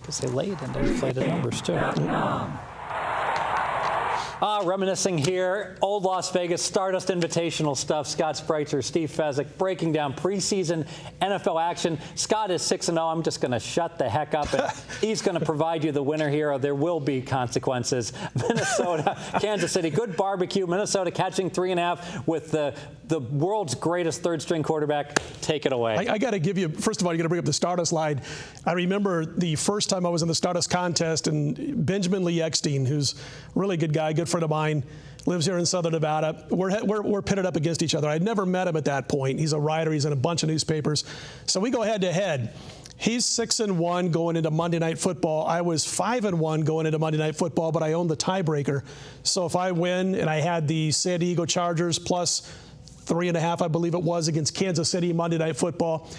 because they laid and they inflated numbers, too. Reminiscing here, old Las Vegas Stardust Invitational stuff. Scott Spreitzer, Steve Fezzik breaking down preseason NFL action. Scott is 6-0. I'm just going to shut the heck up, and he's going to provide you the winner here. There will be consequences. Minnesota, Kansas City, good barbecue. Minnesota catching 3.5 with the world's greatest third-string quarterback. Take it away. I got to give you, first of all, you got to bring up the Stardust line. I remember the first time I was in the Stardust contest, and Benjamin Lee Eckstein, who's a really good guy, good friend of mine, lives here in Southern Nevada. We're pitted up against each other. I'd never met him at that point. He's a writer. He's in a bunch of newspapers. So we go head-to-head. He's 6-1 going into Monday Night Football. I was 5-1 going into Monday Night Football, but I owned the tiebreaker. So if I win, and I had the San Diego Chargers plus 3.5, I believe it was, against Kansas City Monday Night Football.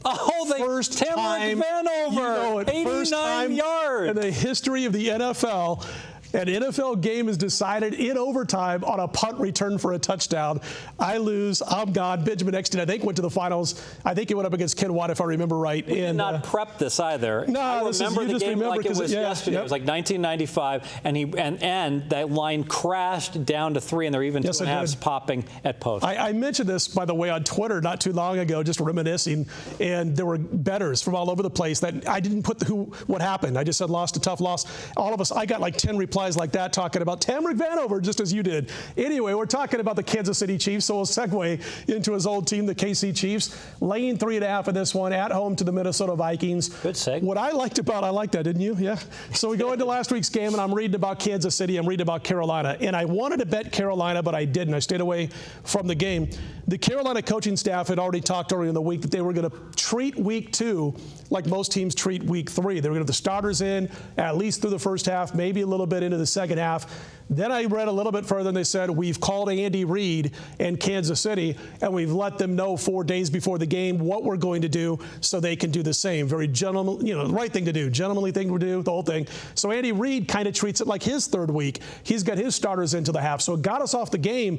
Oh, first time, Vanover, 89 yards. In the history of the NFL, an NFL game is decided in overtime on a punt return for a touchdown. I lose. I'm gone. Benjamin Eckstein, I think, went to the finals. I think he went up against Ken Watt, if I remember right. We did not prep this either. No, I remember the game like it was yesterday. Yep. It was like 1995, and that line crashed down to 3, and there were even 2.5s popping at post. I mentioned this, by the way, on Twitter not too long ago, just reminiscing, and there were bettors from all over the place that I didn't put what happened. I just said lost a tough loss. All of us, I got like 10 replies like that talking about Tamrick Vanover, just as you did. Anyway, we're talking about the Kansas City Chiefs, so we'll segue into his old team, the KC Chiefs, laying 3.5 in this one at home to the Minnesota Vikings. Good segue. What I liked that, didn't you? Yeah. So we go into last week's game, and I'm reading about Kansas City. I'm reading about Carolina, and I wanted to bet Carolina, but I didn't. I stayed away from the game. The Carolina coaching staff had already talked earlier in the week that they were going to treat week 2 like most teams treat week 3. They were going to have the starters in at least through the first half, maybe a little bit into the second half. Then I read a little bit further, and they said, we've called Andy Reid and Kansas City, and we've let them know 4 days before the game what we're going to do so they can do the same. Very gentleman, the right thing to do, gentlemanly thing to do, the whole thing. So Andy Reid kind of treats it like his third week. He's got his starters into the half, so it got us off the game.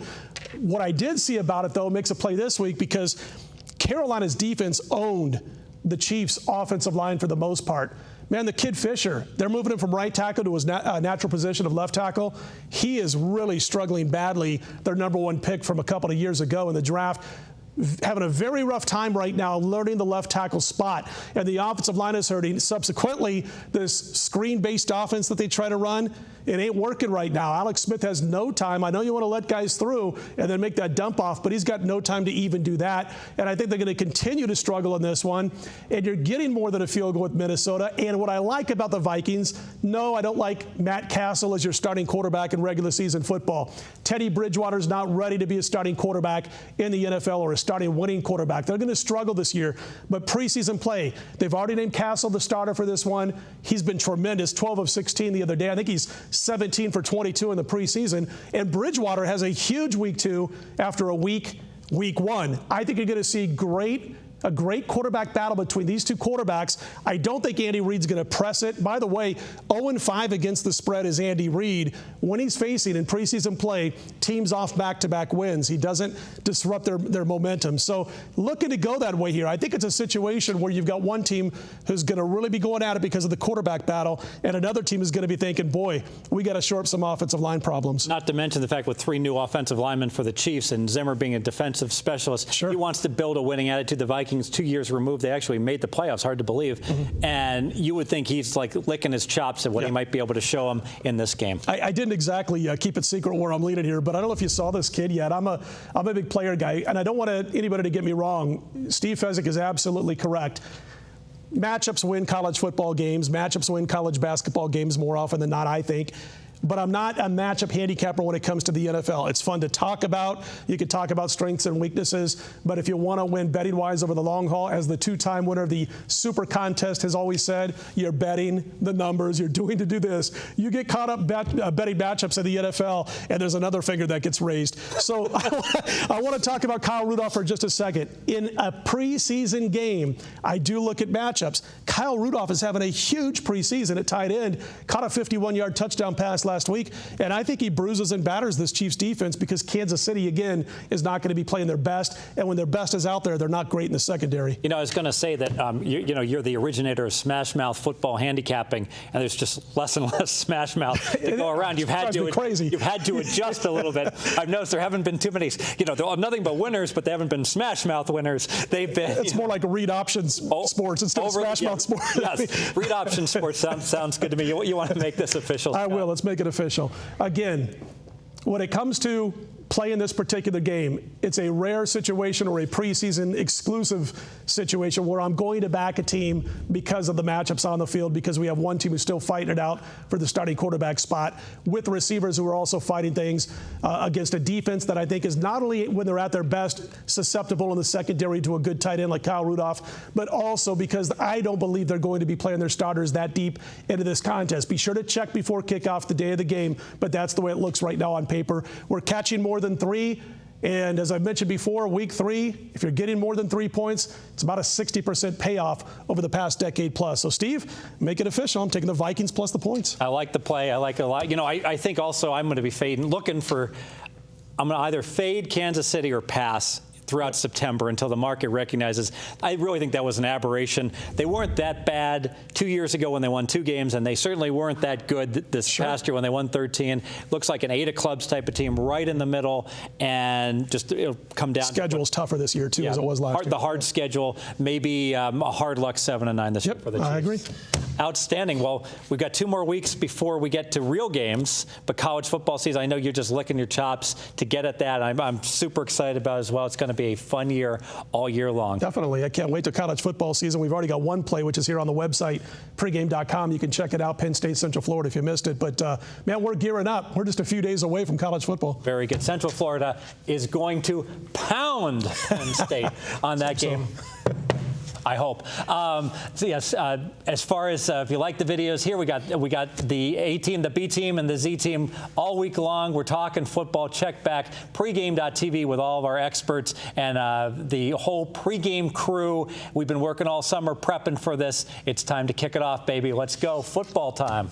What I did see about it, though, makes a play this week because Carolina's defense owned the Chiefs' offensive line for the most part. Man, the kid Fisher, they're moving him from right tackle to his natural position of left tackle. He is really struggling badly. Their number 1 pick from a couple of years ago in the draft, having a very rough time right now learning the left tackle spot, and the offensive line is hurting. Subsequently, this screen-based offense that they try to run, it ain't working right now. Alex Smith has no time. I know you want to let guys through and then make that dump off, but he's got no time to even do that. And I think they're going to continue to struggle in this one. And you're getting more than a field goal with Minnesota. And what I like about the Vikings, no, I don't like Matt Castle as your starting quarterback in regular season football. Teddy Bridgewater's not ready to be a starting quarterback in the NFL or a starting winning quarterback. They're going to struggle this year. But preseason play, they've already named Castle the starter for this one. He's been tremendous, 12 of 16 the other day. I think he's 17 for 22 in the preseason. And Bridgewater has a huge week 2 after a week 1. I think you're going to see a great quarterback battle between these two quarterbacks. I don't think Andy Reid's going to press it. By the way, 0-5 against the spread is Andy Reid. When he's facing in preseason play teams off back-to-back wins, he doesn't disrupt their momentum. So looking to go that way here. I think it's a situation where you've got one team who's going to really be going at it because of the quarterback battle, and another team is going to be thinking, boy, we got to shore up some offensive line problems. Not to mention the fact with 3 new offensive linemen for the Chiefs and Zimmer being a defensive specialist, sure, he wants to build a winning attitude. The Vikings 2 years removed, they actually made the playoffs, hard to believe. Mm-hmm. And you would think he's like licking his chops at what he might be able to show him in this game. I didn't exactly keep it secret where I'm leading here, but I don't know if you saw this kid yet. I'm a big player guy, and I don't want anybody to get me wrong. Steve Fezzik is absolutely correct. Matchups win college football games. Matchups win college basketball games more often than not, I think. But I'm not a matchup handicapper when it comes to the NFL. It's fun to talk about. You can talk about strengths and weaknesses. But if you want to win betting-wise over the long haul, as the 2-time winner of the Super Contest has always said, you're betting the numbers. You're doing to do this. You get caught up betting matchups in the NFL, and there's another finger that gets raised. So I want to talk about Kyle Rudolph for just a second. In a preseason game, I do look at matchups. Kyle Rudolph is having a huge preseason at tight end. Caught a 51-yard touchdown pass last last week. And I think he bruises and batters this Chiefs defense because Kansas City, again, is not going to be playing their best. And when their best is out there, they're not great in the secondary. I was going to say that, you're the originator of smash mouth football handicapping, and there's just less and less smash mouth to go around. You've had to adjust a little bit. I've noticed there haven't been too many, there are nothing but winners, but they haven't been smash mouth winners. They've been. It's more like read options sports instead of smash mouth sports. Yes, read option sports sounds good to me. You want to make this official? I will. Let's make it official. Again, when it comes to playing this particular game, it's a rare situation or a preseason exclusive situation where I'm going to back a team because of the matchups on the field, because we have one team who's still fighting it out for the starting quarterback spot with receivers who are also fighting things against a defense that I think is not only when they're at their best susceptible in the secondary to a good tight end like Kyle Rudolph, but also because I don't believe they're going to be playing their starters that deep into this contest. Be sure to check before kickoff the day of the game, but that's the way it looks right now on paper. We're catching more than 3. And as I mentioned before, week 3, if you're getting more than 3 points, it's about a 60% payoff over the past decade plus. So, Steve, make it official. I'm taking the Vikings plus the points. I like the play. I like it a lot. I think also I'm going to be fading, I'm going to either fade Kansas City or pass throughout September until the market recognizes. I really think that was an aberration. They weren't that bad 2 years ago when they won 2 games, and they certainly weren't that good this past year when they won 13. Looks like an 8 of clubs type of team right in the middle, and just it'll come down. Schedule's tougher this year, too, as it was last year. The hard schedule, maybe a hard luck 7-9 this year for the Chiefs. I agree. Outstanding. Well, we've got 2 more weeks before we get to real games, but college football season, I know you're just licking your chops to get at that. I'm super excited about it as well. It's going to be a fun year all year long. Definitely. I can't wait till college football season. We've already got one play, which is here on the website, pregame.com. You can check it out, Penn State, Central Florida, if you missed it. But, man, we're gearing up. We're just a few days away from college football. Very good. Central Florida is going to pound Penn State on that game. I hope. So yes, as far as if you like the videos here, we got the A team, the B team, and the Z team all week long. We're talking football. Check back pregame.tv with all of our experts and the whole pregame crew. We've been working all summer prepping for this. It's time to kick it off, baby. Let's go. Football time.